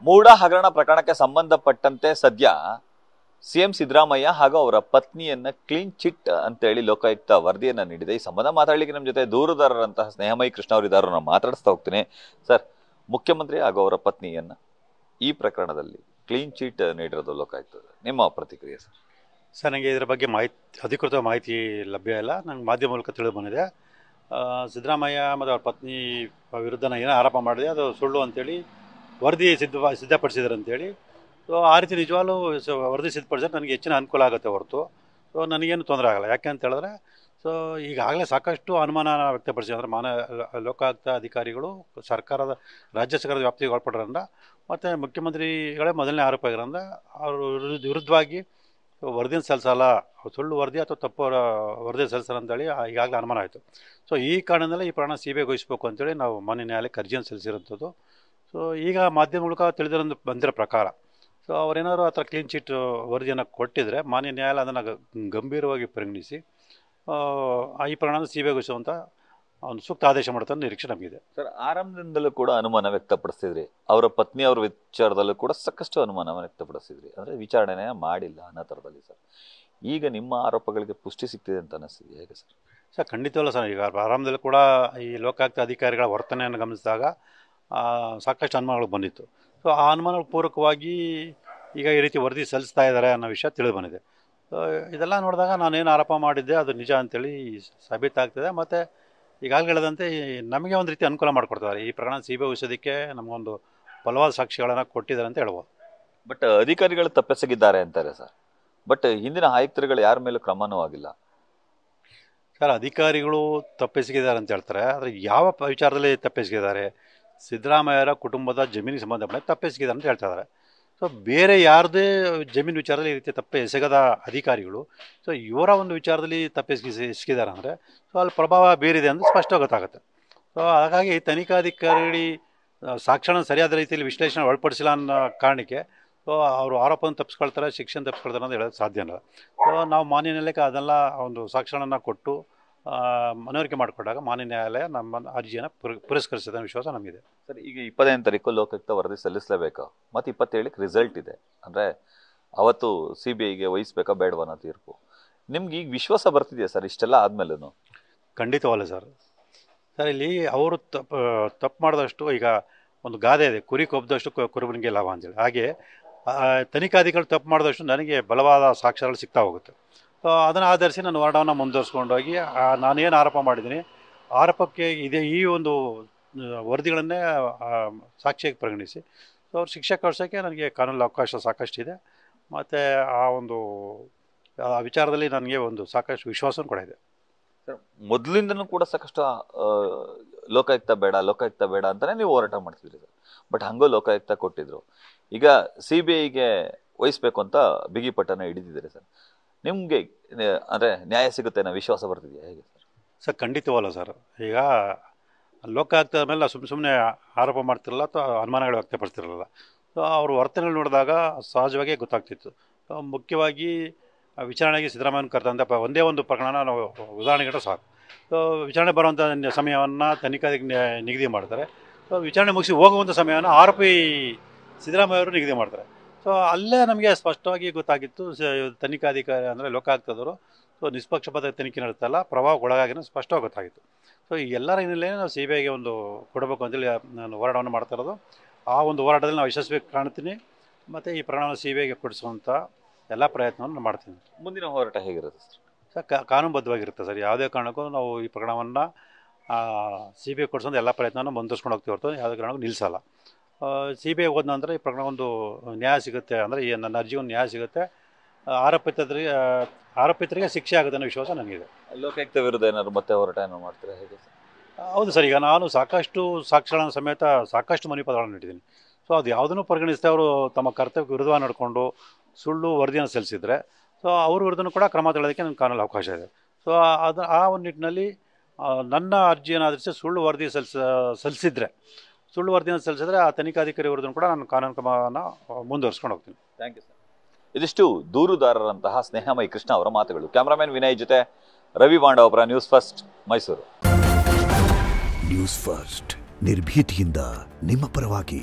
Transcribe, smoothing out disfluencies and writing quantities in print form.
ಮೂಡ ಹಗರಣ ಪ್ರಕರಣಕ್ಕೆ ಸಂಬಂಧಪಟ್ಟಂತೆ ಸದ್ಯ ಸಿಎಂ ಸಿದ್ದರಾಮಯ್ಯ ಹಾಗೂ ಅವರ ಪತ್ನಿಯನ್ನ ಕ್ಲೀನ್ ಚಿಟ್ ಅಂತೇಳಿ ಲೋಕಾಯುಕ್ತ ವರದಿಯನ್ನ ನೀಡಿದೆ. ಈ ಸಂಬಂಧ ಮಾತಾಡಲಿಕ್ಕೆ ನಮ್ಮ ಜೊತೆ ದೂರುದಾರರಂತಹ ಸ್ನೇಹಮಯಿ ಕೃಷ್ಣ ಅವರಿದ್ದಾರೆ. ನಾನು ಮಾತಾಡಿಸ್ತಾ ಹೋಗ್ತೀನಿ. ಸರ್, ಮುಖ್ಯಮಂತ್ರಿ ಹಾಗೂ ಅವರ ಪತ್ನಿಯನ್ನ ಈ ಪ್ರಕರಣದಲ್ಲಿ ಕ್ಲೀನ್ ಚಿಟ್ ನೀಡಿರೋದು ಲೋಕಾಯುಕ್ತ, ನಿಮ್ಮ ಪ್ರತಿಕ್ರಿಯೆ ಸರ್? ಸರ್, ನನಗೆ ಇದರ ಬಗ್ಗೆ ಅಧಿಕೃತ ಮಾಹಿತಿ ಲಭ್ಯ ಇಲ್ಲ. ನಂಗೆ ಮಾಧ್ಯಮ ಮೂಲಕ ತಿಳಿದು ಬಂದಿದೆ. ಸಿದ್ದರಾಮಯ್ಯ ಮತ್ತು ಅವ್ರ ಪತ್ನಿ ವಿರುದ್ಧ ನಾನು ಏನೋ ಆರೋಪ ಮಾಡಿದೆ, ಅದು ಸುಳ್ಳು ಅಂತೇಳಿ ವರದಿ ಸಿದ್ಧಪಡಿಸಿದ್ರು ಅಂತೇಳಿ. ಸೊ ಆ ರೀತಿ ನಿಜವಾಗ್ಲೂ ವರದಿ ಸಿದ್ಧಪಡಿಸಿದ್ರೆ ನನಗೆ ಹೆಚ್ಚಿನ ಅನುಕೂಲ ಆಗುತ್ತೆ ಹೊರತು ಸೊ ನನಗೇನು ತೊಂದರೆ ಆಗಲ್ಲ. ಯಾಕೆ ಅಂತ ಹೇಳಿದ್ರೆ ಈಗಾಗಲೇ ಸಾಕಷ್ಟು ಅನುಮಾನ ವ್ಯಕ್ತಪಡಿಸಿ, ಅಂದರೆ ಲೋಕಾಯುಕ್ತ ಅಧಿಕಾರಿಗಳು ರಾಜ್ಯ ಸರ್ಕಾರದ ವ್ಯಾಪ್ತಿಗೆ ಒಳಪಡೋದ್ರಿಂದ ಮತ್ತು ಮುಖ್ಯಮಂತ್ರಿಗಳೇ ಮೊದಲನೇ ಆರೋಪ ಆಗಿರೋದ್ರಿಂದ ಅವ್ರ ವಿರುದ್ಧವಾಗಿ ವರದಿನ ಸಲ್ಲಿಸಲ್ಲ, ಸುಳ್ಳು ವರದಿ ಅಥವಾ ತಪ್ಪು ವರದಿ ಸಲ್ಲಿಸಲ್ಲ ಅಂತೇಳಿ ಈಗಾಗಲೇ ಅನುಮಾನ ಆಯಿತು. ಸೊ ಈ ಕಾರಣದಲ್ಲೇ ಈ ಪ್ರಕರಣ CBIಗೆ ವಹಿಸಬೇಕು ಅಂತೇಳಿ ನಾವು ಮಾನ್ಯ ನ್ಯಾಯಾಲಯಕ್ಕೆ ಅರ್ಜಿಯನ್ನು ಸಲ್ಲಿಸಿರೋಂಥದ್ದು. ಸೊ ಈಗ ಮಾಧ್ಯಮ ಮೂಲಕ ಬಂದಿರೋ ಪ್ರಕಾರ ಸೊ ಅವರೇನಾದ್ರು ಆ ಥರ ಕ್ಲೀನ್ ಚಿಟ್ ವರದಿಯನ್ನು ಕೊಟ್ಟಿದ್ರೆ ಮಾನ್ಯ ನ್ಯಾಯಾಲಯ ಅದನ್ನು ಗಂಭೀರವಾಗಿ ಪರಿಗಣಿಸಿ ಈ ಪ್ರಕರಣ CBIಗೆ ವಹಿಸುವಂಥ ಒಂದು ಸೂಕ್ತ ಆದೇಶ ಮಾಡ್ತಾರೆ ನಿರೀಕ್ಷೆ ನಮಗಿದೆ. ಸರ್, ಆರಂಭದಿಂದಲೂ ಕೂಡ ಅನುಮಾನ ವ್ಯಕ್ತಪಡಿಸಿದ್ರಿ, ಅವರ ಪತ್ನಿಯವ್ರ ವಿಚಾರದಲ್ಲೂ ಕೂಡ ಸಾಕಷ್ಟು ಅನುಮಾನ ವ್ಯಕ್ತಪಡಿಸಿದ್ರಿ, ಅಂದರೆ ವಿಚಾರಣೆ ಮಾಡಿಲ್ಲ ಅನ್ನೋ ಥರದಲ್ಲಿ. ಸರ್, ಈಗ ನಿಮ್ಮ ಆರೋಪಗಳಿಗೆ ಪುಷ್ಟಿ ಸಿಗ್ತಿದೆ ಅಂತ ಅನಿಸ್ತಿದೆ, ಹೇಗೆ ಸರ್? Sir, ಖಂಡಿತವಲ್ಲ sir. ಈಗ ಆರಂಭದಲ್ಲೂ ಕೂಡ ಈ ಲೋಕಾಯುಕ್ತ ಅಧಿಕಾರಿಗಳ ವರ್ತನೆಯನ್ನು ಗಮನಿಸಿದಾಗ ಸಾಕಷ್ಟು ಅನುಮಾನಗಳು ಬಂದಿತ್ತು. ಸೊ ಆ ಅನುಮಾನಗಳ ಪೂರಕವಾಗಿ ಈಗ ಈ ರೀತಿ ವರದಿ ಸಲ್ಲಿಸ್ತಾ ಇದ್ದಾರೆ ಅನ್ನೋ ವಿಷಯ ತಿಳಿದು ಬಂದಿದೆ. ಸೊ ಇದೆಲ್ಲ ನೋಡಿದಾಗ ನಾನೇನು ಆರೋಪ ಮಾಡಿದ್ದೆ ಅದು ನಿಜ ಅಂತೇಳಿ ಸಾಬೀತಾಗ್ತದೆ. ಮತ್ತು ಈಗಾಗಲೇ ಹೇಳಿದಂತೆ ನಮಗೆ ಒಂದು ರೀತಿ ಅನುಕೂಲ ಮಾಡಿಕೊಡ್ತಾರೆ. ಈ ಪ್ರಕರಣ CBI ವಹಿಸೋದಕ್ಕೆ ನಮಗೊಂದು ಬಲವಾದ ಸಾಕ್ಷಿಗಳನ್ನು ಕೊಟ್ಟಿದ್ದಾರೆ ಅಂತ ಹೇಳ್ಬೋದು. ಬಟ್ ಅಧಿಕಾರಿಗಳು ತಪ್ಪಿಸಗಿದ್ದಾರೆ ಅಂತಾರೆ ಸರ್. ಬಟ್ ಹಿಂದಿನ ಆಯುಕ್ತರುಗಳು ಯಾರ ಮೇಲೂ ಕ್ರಮನೂ ಆಗಿಲ್ಲ ಸರ್. ಅಧಿಕಾರಿಗಳು ತಪ್ಪಿಸಗಿದ್ದಾರೆ ಅಂತ ಹೇಳ್ತಾರೆ, ಆದರೆ ಯಾವ ವಿಚಾರದಲ್ಲಿ ತಪ್ಪಿಸಗಿದ್ದಾರೆ? ಸಿದ್ದರಾಮಯ್ಯರ ಕುಟುಂಬದ ಜಮೀನಿಗೆ ಸಂಬಂಧಪಟ್ಟ ತಪ್ಪಿಸಗಿದ್ದಾರೆ ಅಂತ ಹೇಳ್ತಾ ಇದ್ದಾರೆ. ಸೊ ಬೇರೆ ಯಾರದೇ ಜಮೀನು ವಿಚಾರದಲ್ಲಿ ಈ ರೀತಿ ಎಸಗದ ಅಧಿಕಾರಿಗಳು ಸೊ ಇವರ ಒಂದು ವಿಚಾರದಲ್ಲಿ ಎಸಗಿದ್ದಾರೆ ಅಂದರೆ ಸೊ ಅಲ್ಲಿ ಪ್ರಭಾವ ಬೇರಿದೆ ಅಂತ ಸ್ಪಷ್ಟವಾಗಿ ಗೊತ್ತಾಗುತ್ತೆ. ಸೊ ಹಾಗಾಗಿ ತನಿಖಾಧಿಕಾರಿ ಸಾಕ್ಷರಣ ಸರಿಯಾದ ರೀತಿಯಲ್ಲಿ ವಿಶ್ಲೇಷಣೆ ಒಳಪಡಿಸಿಲ್ಲ ಅನ್ನೋ ಕಾರಣಕ್ಕೆ ಸೊ ಅವರು ಆರೋಪವನ್ನು ತಪ್ಪಿಸ್ಕೊಳ್ತಾರೆ, ಶಿಕ್ಷೆಯನ್ನು ತಪ್ಪಿಸ್ಕೊಳ್ತಾರೆ ಅಂತ ಹೇಳೋದು ಸಾಧ್ಯ ಇಲ್ಲ. ಸೊ ನಾವು ಮಾನ್ಯ ನ್ಯಾಯಾಲಯಕ್ಕೆ ಅದೆಲ್ಲ ಒಂದು ಸಾಕ್ಷರಣ ಕೊಟ್ಟು ಮನವರಿಕೆ ಮಾಡಿಕೊಂಡಾಗ ಮಾನ್ಯ ನ್ಯಾಯಾಲಯ ನಮ್ಮ ಅರ್ಜಿಯನ್ನು ಪುರಸ್ಕರಿಸಿದ ವಿಶ್ವಾಸ ನಮಗಿದೆ. ಸರ್, ಈಗ 25ನೇ ತಾರೀಕು ಲೋಕಾಯುಕ್ತ ವರದಿ ಸಲ್ಲಿಸಲೇಬೇಕು ಮತ್ತು 27ಕ್ಕೆ ರಿಸಲ್ಟ್ ಇದೆ, ಅಂದರೆ ಅವತ್ತು CBIಗೆ ವಹಿಸ್ಬೇಕಾ ಬೇಡವಾ ಅನ್ನೋ ತೀರ್ಪು. ನಿಮ್ಗೆ ಈಗ ವಿಶ್ವಾಸ ಬರ್ತಿದೆಯಾ ಸರ್ ಇಷ್ಟೆಲ್ಲ ಆದಮೇಲೂ? ಖಂಡಿತವಲ್ಲ ಸರ್. ಸರ್, ಇಲ್ಲಿ ಅವರು ತಪ್ಪು ಮಾಡಿದಷ್ಟು, ಈಗ ಒಂದು ಗಾದೆ ಇದೆ, ಕುರಿ ಕೊಬ್ಬಿದಷ್ಟು ಕುರುಬನಿಗೆ ಲಾಭ ಅಂತೇಳಿ. ಹಾಗೆ ತನಿಖಾಧಿಕಾರಿಗಳು ತಪ್ಪು ಮಾಡಿದಷ್ಟು ನನಗೆ ಬಲವಾದ ಸಾಕ್ಷ್ಯಗಳು ಸಿಗ್ತಾ ಹೋಗುತ್ತೆ. ಸೊ ಅದನ್ನು ಆಧರಿಸಿ ನಾನು ಹೋರಾಟವನ್ನು ಮುಂದುವರಿಸ್ಕೊಂಡೋಗಿ ನಾನೇನು ಆರೋಪ ಮಾಡಿದ್ದೀನಿ ಆರೋಪಕ್ಕೆ ಈ ಒಂದು ವರದಿಗಳನ್ನೇ ಸಾಕ್ಷಿಯಾಗಿ ಪರಿಗಣಿಸಿ ಸೊ ಅವ್ರು ಶಿಕ್ಷೆ ಕೊಡಿಸೋಕ್ಕೆ ನನಗೆ ಕಾನೂನಲ್ಲಿ ಅವಕಾಶ ಸಾಕಷ್ಟಿದೆ. ಮತ್ತು ಆ ಒಂದು ವಿಚಾರದಲ್ಲಿ ನನಗೆ ಒಂದು ಸಾಕಷ್ಟು ವಿಶ್ವಾಸ ಕೂಡ ಇದೆ. ಸರ್, ಮೊದಲಿಂದನೂ ಕೂಡ ಸಾಕಷ್ಟು ಲೋಕಾಯುಕ್ತ ಬೇಡ ಅಂತಲೇ ನೀವು ಹೋರಾಟ ಮಾಡ್ತಿದ್ರಿ ಸರ್. ಬಟ್ ಹಂಗೋ ಲೋಕಾಯುಕ್ತ ಕೊಟ್ಟಿದ್ರು. ಈಗ CBIಗೆ ವಹಿಸ್ಬೇಕು ಅಂತ ಬಿಗಿಪಟ್ಟನ ಹಿಡಿದಿದ್ದಾರೆ ಸರ್. ನಿಮಗೆ ಅಂದರೆ ನ್ಯಾಯ ಸಿಗುತ್ತೆ ಅನ್ನೋ ವಿಶ್ವಾಸ ಬರ್ತಿದೆಯಾ, ಹೇಗೆ ಸರ್? Sir, ಖಂಡಿತವಲ್ಲ sir. ಈಗ ಲೋಕಾಯುಕ್ತದ ಮೇಲೆ ಸುಮ್ಮನೆ ಆರೋಪ ಮಾಡ್ತಿರಲ್ಲ ಅಥವಾ ಅನುಮಾನಗಳು ವ್ಯಕ್ತಪಡಿಸ್ತಿರಲ್ಲ. ಸೊ ಅವ್ರ ವರ್ತನೆಗಳು ನೋಡಿದಾಗ ಸಹಜವಾಗಿ ಗೊತ್ತಾಗ್ತಿತ್ತು. ಮುಖ್ಯವಾಗಿ ವಿಚಾರಣೆಗೆ ಸಿದ್ದರಾಮಯ್ಯನ ಕರೆದಂಥ ಒಂದೇ ಒಂದು ಪ್ರಕರಣ ನಾವು ಉದಾಹರಣೆಗೆ ಸಾಕು. ಸೊ ವಿಚಾರಣೆ ಬರುವಂಥ ಸಮಯವನ್ನು ತನಿಖಾಧಿಕಾರಿ ನಿಗದಿ ಮಾಡ್ತಾರೆ. ಸೊ ವಿಚಾರಣೆ ಮುಗಿಸಿ ಹೋಗುವಂಥ ಸಮಯವನ್ನು ಆರೋಪಿ ಸಿದ್ದರಾಮಯ್ಯ ಅವರು ನಿಗದಿ ಮಾಡ್ತಾರೆ. ಸೊ ಅಲ್ಲೇ ನಮಗೆ ಸ್ಪಷ್ಟವಾಗಿ ಗೊತ್ತಾಗಿತ್ತು ತನಿಖಾಧಿಕಾರಿ ಅಂದರೆ ಲೋಕಾಯುಕ್ತದವರು ಸೊ ನಿಷ್ಪಕ್ಷಪಾತ ತನಿಖೆ ನಡೆಸ್ತಲ್ಲ, ಪ್ರಭಾವಕ್ಕೊಳಗಾಗಿನ ಸ್ಪಷ್ಟವಾಗಿ ಗೊತ್ತಾಗಿತ್ತು. ಸೊ ಈ ಎಲ್ಲರ ಹಿನ್ನೆಲೆಯಲ್ಲಿ ನಾವು CBIಗೆ ಒಂದು ಕೊಡಬೇಕು ಅಂತೇಳಿ ನಾನು ಹೋರಾಟವನ್ನು ಮಾಡ್ತಾ ಇರೋದು. ಆ ಒಂದು ಹೋರಾಟದಲ್ಲಿ ನಾವು ಯಶಸ್ವಿ ಕಾಣ್ತೀನಿ ಮತ್ತು ಈ ಪ್ರಕರಣವನ್ನು CBIಗೆ ಕೊಡಿಸುವಂಥ ಎಲ್ಲ ಪ್ರಯತ್ನವನ್ನು ಮಾಡ್ತೀನಿ. ಮುಂದಿನ ಹೋರಾಟ ಹೇಗಿರುತ್ತೆ ಸರ್? Sir, ಕಾನೂನುಬದ್ಧವಾಗಿರುತ್ತೆ sir. ಯಾವುದೇ ಕಾರಣಕ್ಕೂ ನಾವು ಈ ಪ್ರಕರಣವನ್ನು CBI ಕೊಡಿಸೋದು ಎಲ್ಲ ಪ್ರಯತ್ನವನ್ನು ಮುಂದುವರ್ಸ್ಕೊಂಡು ಹೋಗ್ತೀವಿ ಹೊರತು ಯಾವುದೇ ಕಾರಣಕ್ಕೂ ನಿಲ್ಲಿಸಲ್ಲ. CBI ಹೋದ ನಂತರ ಈ ಪ್ರಕರಣ ಒಂದು ನ್ಯಾಯ ಸಿಗುತ್ತೆ, ಅಂದರೆ ಈ ನನ್ನ ಅರ್ಜಿ ಒಂದು ನ್ಯಾಯ ಸಿಗುತ್ತೆ, ಆರೋಪಿತರಿಗೆ ಶಿಕ್ಷೆ ಆಗುತ್ತೆ ಅನ್ನೋ ವಿಶ್ವಾಸ ನನಗಿದೆ. ಲೋಕಾಯುಕ್ತ ವಿರುದ್ಧ ಏನಾದ್ರು ಮತ್ತೆ ಹೋರಾಟ ಏನೋ ಮಾಡ್ತೀರಾ, ಹೇಗೆ ಸರ್? ಹೌದು ಸರ್. ಈಗ ನಾನು ಸಾಕಷ್ಟು ಸಾಕ್ಷರಣ ಸಮೇತ ಸಾಕಷ್ಟು ಮನವಿ ಪತ್ರಗಳನ್ನು ಇಟ್ಟಿದ್ದೀನಿ. ಸೊ ಅದು ಯಾವುದನ್ನು ಪರಿಗಣಿಸಿದೆ ಅವರು ತಮ್ಮ ಕರ್ತವ್ಯಕ್ಕೆ ವಿರುದ್ಧವಾಗಿ ನಡ್ಕೊಂಡು ಸುಳ್ಳು ವರದಿಯನ್ನು ಸಲ್ಲಿಸಿದರೆ ಸೊ ಅವ್ರ ವಿರುದ್ಧನೂ ಕೂಡ ಕ್ರಮ ತಗೊಳ್ಳೋದಕ್ಕೆ ನನ್ನ ಕಾನೂನಲ್ಲಿ ಅವಕಾಶ ಇದೆ. ಸೊ ಆ ಒಂದು ನಿಟ್ಟಿನಲ್ಲಿ ನನ್ನ ಅರ್ಜಿಯನ್ನು ಆಧರಿಸಿ ಸುಳ್ಳು ವರದಿ ಸಲ್ಲಿಸಿದರೆ ಆ ತನಿಖಾಧಿಕಾರಿ ವಿರುದ್ಧ ಕೂಡ ನಾನು ಕಾನೂನು ಕ್ರಮವನ್ನು ಮುಂದುವರಿಸ್ಕೊಂಡು ಹೋಗ್ತೀನಿ. Thank you sir. ಇದಿಷ್ಟು ದೂರುದಾರರಂತಹ ಸ್ನೇಹಮಯಿ ಕೃಷ್ಣ ಅವರ ಮಾತುಗಳು. ಕ್ಯಾಮ್ರಾಮನ್ ವಿನಯ್ ಜೊತೆ Ravi Bandavapura, news first, Mysuru. News first, ನಿರ್ಭೀತಿಯಿಂದ ನಿಮ್ಮ ಪರವಾಗಿ.